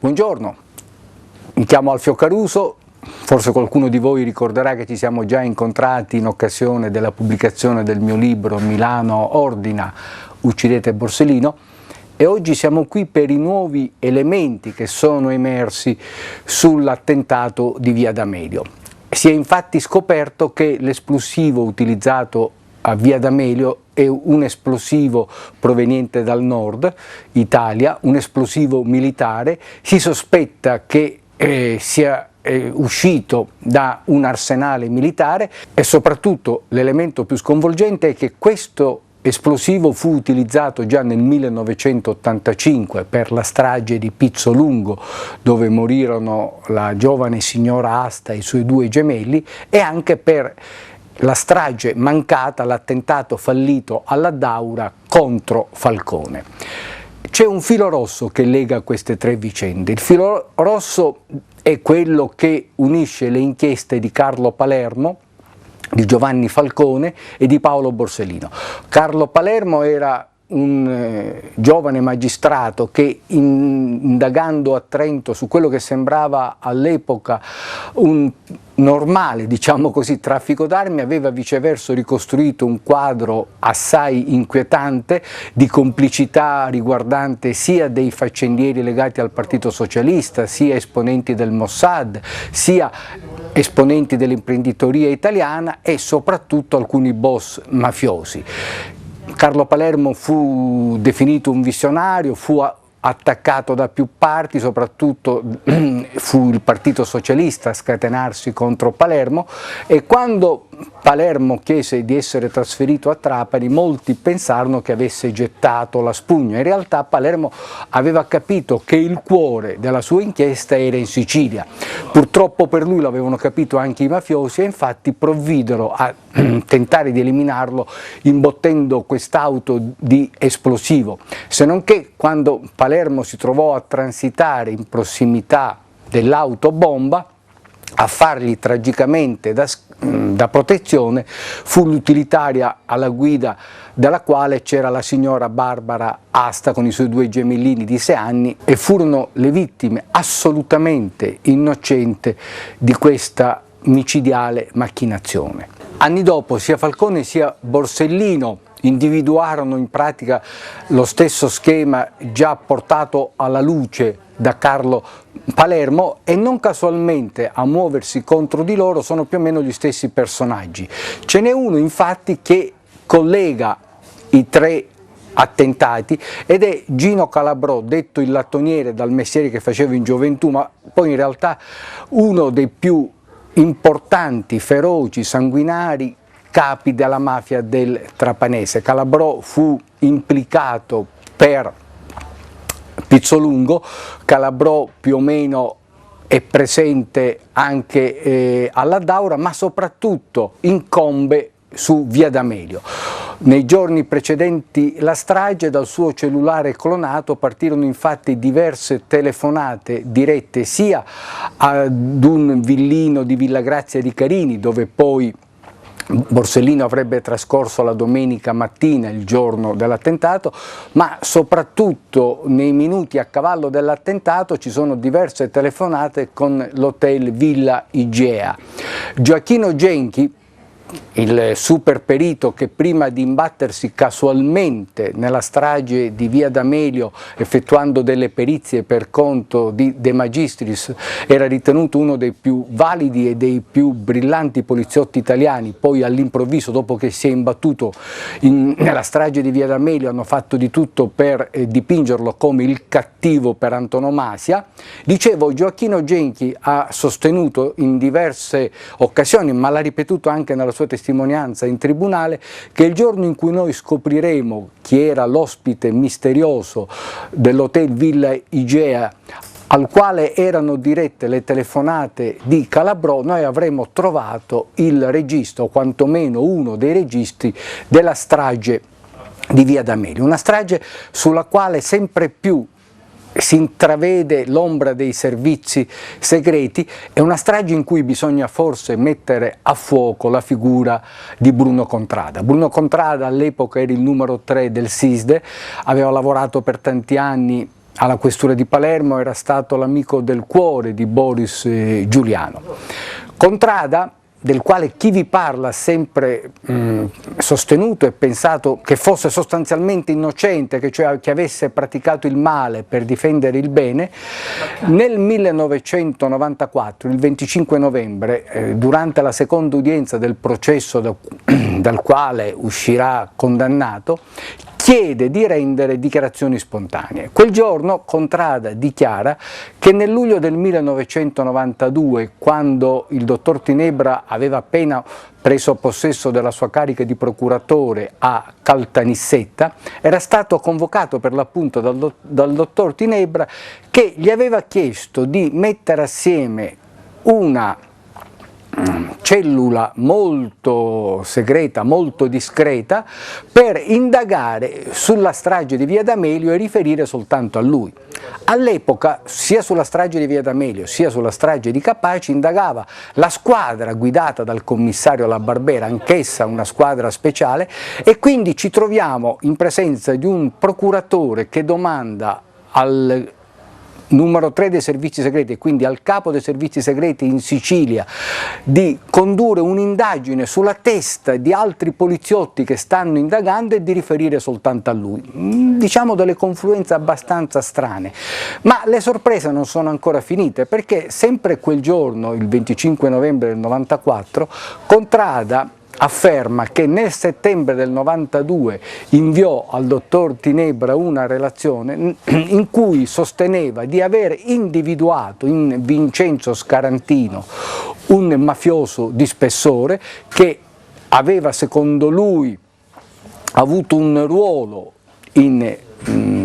Buongiorno, mi chiamo Alfio Caruso, forse qualcuno di voi ricorderà che ci siamo già incontrati in occasione della pubblicazione del mio libro Milano ordina, uccidete Borsellino, e oggi siamo qui per i nuovi elementi che sono emersi sull'attentato di Via D'Amelio. Si è infatti scoperto che l'esplosivo utilizzato a Via D'Amelio è un esplosivo proveniente dal nord Italia, un esplosivo militare. Si sospetta che sia uscito da un arsenale militare e soprattutto l'elemento più sconvolgente è che questo esplosivo fu utilizzato già nel 1985 per la strage di Pizzolungo, dove morirono la giovane signora Asta e i suoi due gemelli, e anche per la strage mancata, l'attentato fallito alla Daura contro Falcone. C'è un filo rosso che lega queste tre vicende. Il filo rosso è quello che unisce le inchieste di Carlo Palermo, di Giovanni Falcone e di Paolo Borsellino. Carlo Palermo era un giovane magistrato che, indagando a Trento su quello che sembrava all'epoca un normale, diciamo così, traffico d'armi, aveva viceversa ricostruito un quadro assai inquietante di complicità riguardante sia dei faccendieri legati al Partito Socialista, sia esponenti del Mossad, sia esponenti dell'imprenditoria italiana e soprattutto alcuni boss mafiosi. Carlo Palermo fu definito un visionario, fu attaccato da più parti, soprattutto fu il Partito Socialista a scatenarsi contro Palermo, e quando Palermo chiese di essere trasferito a Trapani molti pensarono che avesse gettato la spugna. In realtà Palermo aveva capito che il cuore della sua inchiesta era in Sicilia. Purtroppo per lui l'avevano capito anche i mafiosi e infatti provvidero a tentare di eliminarlo imbottendo quest'auto di esplosivo, se non che quando Palermo si trovò a transitare in prossimità dell'auto bomba, a fargli tragicamente da protezione fu l'utilitaria alla guida della quale c'era la signora Barbara Asta con i suoi due gemellini di 6 anni, e furono le vittime assolutamente innocenti di questa micidiale macchinazione. Anni dopo sia Falcone sia Borsellino individuarono in pratica lo stesso schema già portato alla luce da Carlo Palermo, e non casualmente a muoversi contro di loro sono più o meno gli stessi personaggi. Ce n'è uno infatti che collega i tre attentati ed è Gino Calabrò, detto il lattoniere dal mestiere che faceva in gioventù, ma poi in realtà uno dei più importanti, feroci, sanguinari capi della mafia del Trapanese. Calabrò fu implicato per Pizzolungo, Calabrò più o meno è presente anche alla Daura, ma soprattutto incombe su Via D'Amelio. Nei giorni precedenti la strage dal suo cellulare clonato partirono infatti diverse telefonate dirette sia ad un villino di Villa Grazia di Carini, dove poi Borsellino avrebbe trascorso la domenica mattina, il giorno dell'attentato, ma soprattutto nei minuti a cavallo dell'attentato ci sono diverse telefonate con l'hotel Villa Igea. Gioacchino Genchi, il super perito che prima di imbattersi casualmente nella strage di Via D'Amelio effettuando delle perizie per conto di De Magistris era ritenuto uno dei più validi e dei più brillanti poliziotti italiani, poi all'improvviso, dopo che si è imbattuto nella strage di Via D'Amelio, hanno fatto di tutto per dipingerlo come il cattivo per antonomasia. Dicevo, Gioacchino Genchi ha sostenuto in diverse occasioni, ma l'ha ripetuto anche nella sua testimonianza in tribunale, che il giorno in cui noi scopriremo chi era l'ospite misterioso dell'hotel Villa Igea al quale erano dirette le telefonate di Calabrò, noi avremo trovato il registro, o quantomeno uno dei registri della strage di Via D'Amelio, una strage sulla quale sempre più si intravede l'ombra dei servizi segreti. È una strage in cui bisogna forse mettere a fuoco la figura di Bruno Contrada. Bruno Contrada all'epoca era il numero 3 del SISDE, aveva lavorato per tanti anni alla questura di Palermo era stato l'amico del cuore di Boris Giuliano. Contrada, del quale chi vi parla ha sempre sostenuto e pensato che fosse sostanzialmente innocente, che avesse praticato il male per difendere il bene, nel 1994, il 25 novembre, durante la seconda udienza del processo dal quale uscirà condannato, chiede di rendere dichiarazioni spontanee. Quel giorno Contrada dichiara che nel luglio del 1992, quando il dottor Tinebra aveva appena preso possesso della sua carica di procuratore a Caltanissetta, era stato convocato per l'appunto dal dottor Tinebra, che gli aveva chiesto di mettere assieme una cellula molto segreta, molto discreta, per indagare sulla strage di Via D'Amelio e riferire soltanto a lui. All'epoca, sia sulla strage di Via D'Amelio sia sulla strage di Capaci, indagava la squadra guidata dal commissario La Barbera, anch'essa una squadra speciale, e quindi ci troviamo in presenza di un procuratore che domanda al numero 3 dei servizi segreti, e quindi al capo dei servizi segreti in Sicilia, di condurre un'indagine sulla testa di altri poliziotti che stanno indagando e di riferire soltanto a lui. Diciamo delle confluenze abbastanza strane, ma le sorprese non sono ancora finite, perché sempre quel giorno, il 25 novembre del 94, Contrada afferma che nel settembre del 92 inviò al dottor Tinebra una relazione in cui sosteneva di aver individuato in Vincenzo Scarantino un mafioso di spessore che aveva, secondo lui, avuto un ruolo in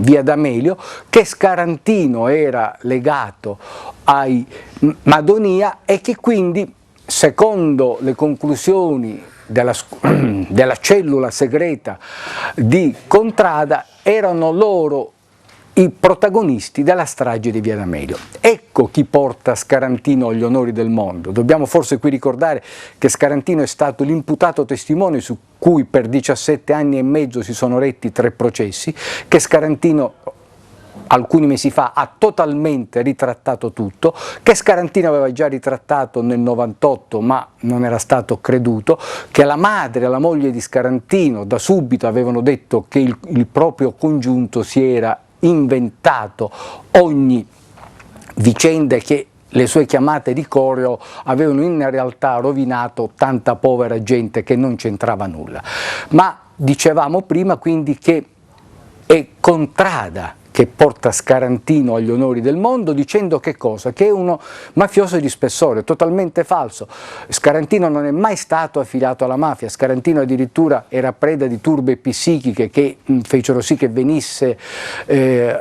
Via D'Amelio, che Scarantino era legato ai Madonia e che quindi, secondo le conclusioni della cellula segreta di Contrada, erano loro i protagonisti della strage di Via D'Amelio. Ecco chi porta Scarantino agli onori del mondo. Dobbiamo forse qui ricordare che Scarantino è stato l'imputato testimone su cui per 17 anni e mezzo si sono retti 3 processi, che Scarantino alcuni mesi fa ha totalmente ritrattato tutto, che Scarantino aveva già ritrattato nel 98 ma non era stato creduto, che la madre e la moglie di Scarantino da subito avevano detto che il proprio congiunto si era inventato ogni vicenda, che le sue chiamate di correo avevano in realtà rovinato tanta povera gente che non c'entrava nulla. Ma dicevamo prima quindi che è Contrada che porta Scarantino agli onori del mondo, dicendo che cosa? Che è uno mafioso di spessore, totalmente falso. Scarantino non è mai stato affiliato alla mafia, Scarantino addirittura era preda di turbe psichiche che fecero sì che venisse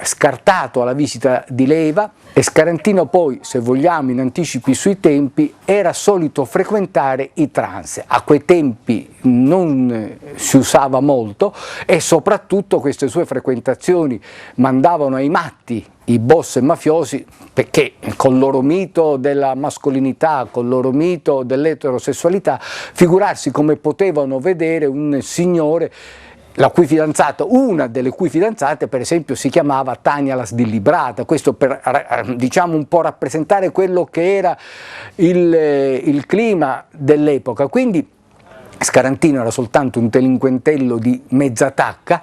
scartato alla visita di leva, e Scarantino poi, se vogliamo in anticipi sui tempi, era solito frequentare i trance. A quei tempi non si usava molto e soprattutto queste sue frequentazioni mandavano ai matti i boss mafiosi, perché col loro mito della mascolinità, col loro mito dell'eterosessualità, figurarsi come potevano vedere un signore la cui fidanzata, una delle cui fidanzate per esempio si chiamava Tania la Sdillibrata, questo per diciamo un po' rappresentare quello che era il clima dell'epoca. Quindi Scarantino era soltanto un delinquentello di mezza tacca,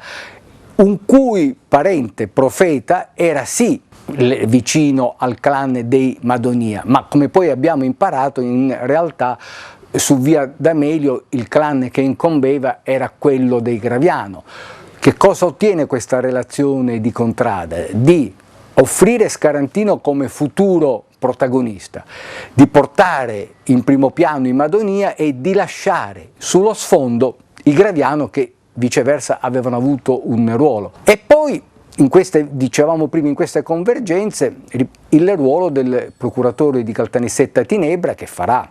un cui parente profeta era sì vicino al clan dei Madonia, ma come poi abbiamo imparato in realtà su Via D'Amelio il clan che incombeva era quello dei Graviano. Che cosa ottiene questa relazione di Contrada? Di offrire Scarantino come futuro protagonista, di portare in primo piano i Madonia e di lasciare sullo sfondo i Graviano, che viceversa avevano avuto un ruolo. E poi dicevamo prima, in queste convergenze il ruolo del procuratore di Caltanissetta Tinebra, che farà,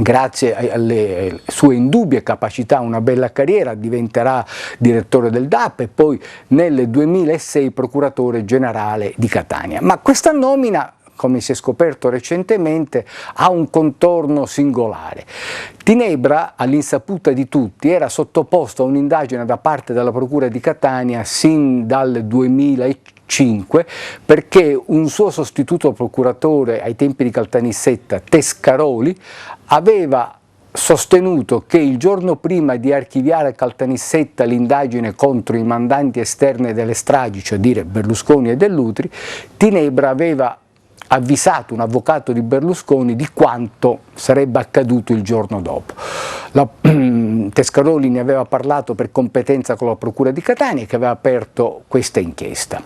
grazie alle sue indubbie capacità, una bella carriera, diventerà direttore del DAP e poi nel 2006 procuratore generale di Catania. Ma questa nomina, come si è scoperto recentemente, ha un contorno singolare. Tinebra, all'insaputa di tutti, era sottoposto a un'indagine da parte della Procura di Catania sin dal 2005, 2005, perché un suo sostituto procuratore ai tempi di Caltanissetta, Tescaroli, aveva sostenuto che il giorno prima di archiviare a Caltanissetta l'indagine contro i mandanti esterni delle stragi, cioè dire Berlusconi e Dell'Utri, Tinebra aveva avvisato un avvocato di Berlusconi di quanto sarebbe accaduto il giorno dopo. Tescaroli ne aveva parlato per competenza con la Procura di Catania, che aveva aperto questa inchiesta.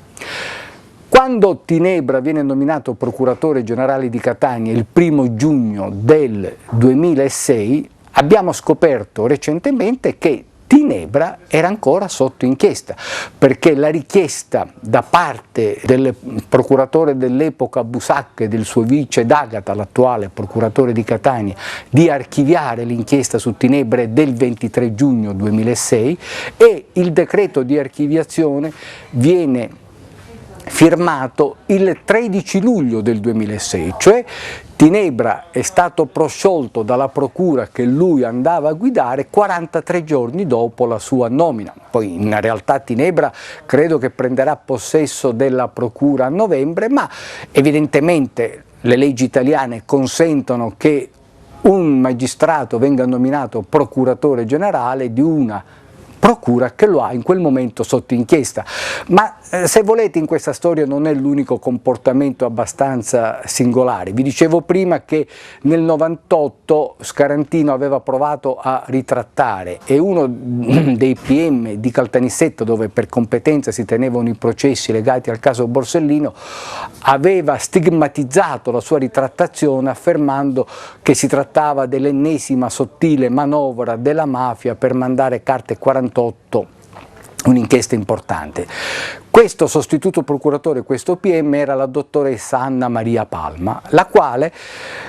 Quando Tinebra viene nominato procuratore generale di Catania il 1° giugno del 2006, abbiamo scoperto recentemente che Tinebra era ancora sotto inchiesta, perché la richiesta da parte del procuratore dell'epoca Busacca e del suo vice D'Agata, l'attuale procuratore di Catania, di archiviare l'inchiesta su Tinebra è del 23 giugno 2006 e il decreto di archiviazione viene firmato il 13 luglio del 2006, cioè Tinebra è stato prosciolto dalla procura che lui andava a guidare 43 giorni dopo la sua nomina. Poi in realtà Tinebra credo che prenderà possesso della procura a novembre, ma evidentemente le leggi italiane consentono che un magistrato venga nominato procuratore generale di una procura che lo ha in quel momento sotto inchiesta. Ma se volete, in questa storia non è l'unico comportamento abbastanza singolare. Vi dicevo prima che nel 98 Scarantino aveva provato a ritrattare e uno dei PM di Caltanissetta, dove per competenza si tenevano i processi legati al caso Borsellino, aveva stigmatizzato la sua ritrattazione affermando che si trattava dell'ennesima sottile manovra della mafia per mandare carte 48, un'inchiesta importante. Questo sostituto procuratore, questo PM, era la dottoressa Anna Maria Palma, la quale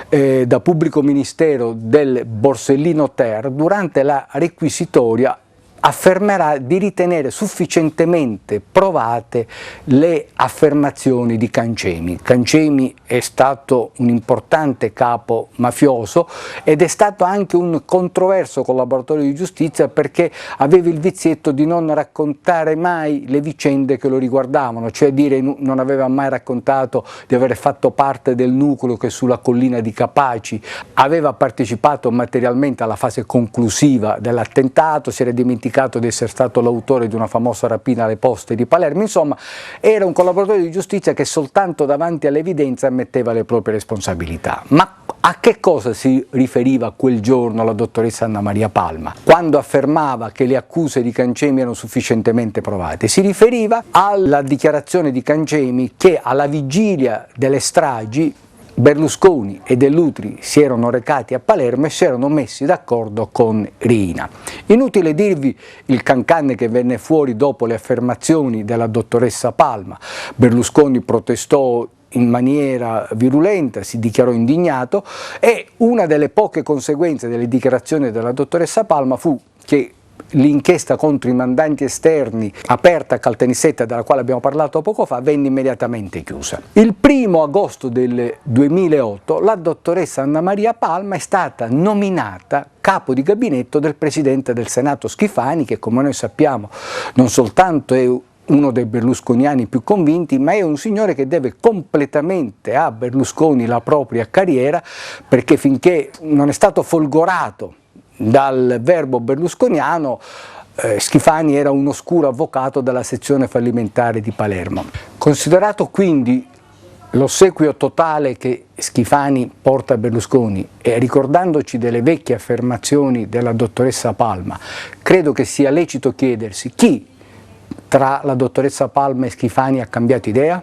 da pubblico ministero del Borsellino Ter, durante la requisitoria, affermerà di ritenere sufficientemente provate le affermazioni di Cancemi. Cancemi è stato un importante capo mafioso ed è stato anche un controverso collaboratore di giustizia, perché aveva il vizietto di non raccontare mai le vicende che lo riguardavano, cioè dire non aveva mai raccontato di aver fatto parte del nucleo che sulla collina di Capaci aveva partecipato materialmente alla fase conclusiva dell'attentato, si era dimenticato di essere stato l'autore di una famosa rapina alle poste di Palermo. Insomma, era un collaboratore di giustizia che soltanto davanti all'evidenza ammetteva le proprie responsabilità. Ma a che cosa si riferiva quel giorno la dottoressa Anna Maria Palma quando affermava che le accuse di Cancemi erano sufficientemente provate? Si riferiva alla dichiarazione di Cancemi che alla vigilia delle stragi Berlusconi e Dell'Utri si erano recati a Palermo e si erano messi d'accordo con Riina. Inutile dirvi il cancan che venne fuori dopo le affermazioni della dottoressa Palma. Berlusconi protestò in maniera virulenta, si dichiarò indignato e una delle poche conseguenze delle dichiarazioni della dottoressa Palma fu che l'inchiesta contro i mandanti esterni aperta a Caltanissetta, della quale abbiamo parlato poco fa, venne immediatamente chiusa. Il 1° agosto del 2008 la dottoressa Anna Maria Palma è stata nominata capo di gabinetto del Presidente del Senato Schifani, che come noi sappiamo non soltanto è uno dei berlusconiani più convinti, ma è un signore che deve completamente a Berlusconi la propria carriera, perché finché non è stato folgorato dal verbo berlusconiano, Schifani era un oscuro avvocato della sezione fallimentare di Palermo. Considerato quindi l'ossequio totale che Schifani porta a Berlusconi e ricordandoci delle vecchie affermazioni della dottoressa Palma, credo che sia lecito chiedersi chi tra la dottoressa Palma e Schifani ha cambiato idea?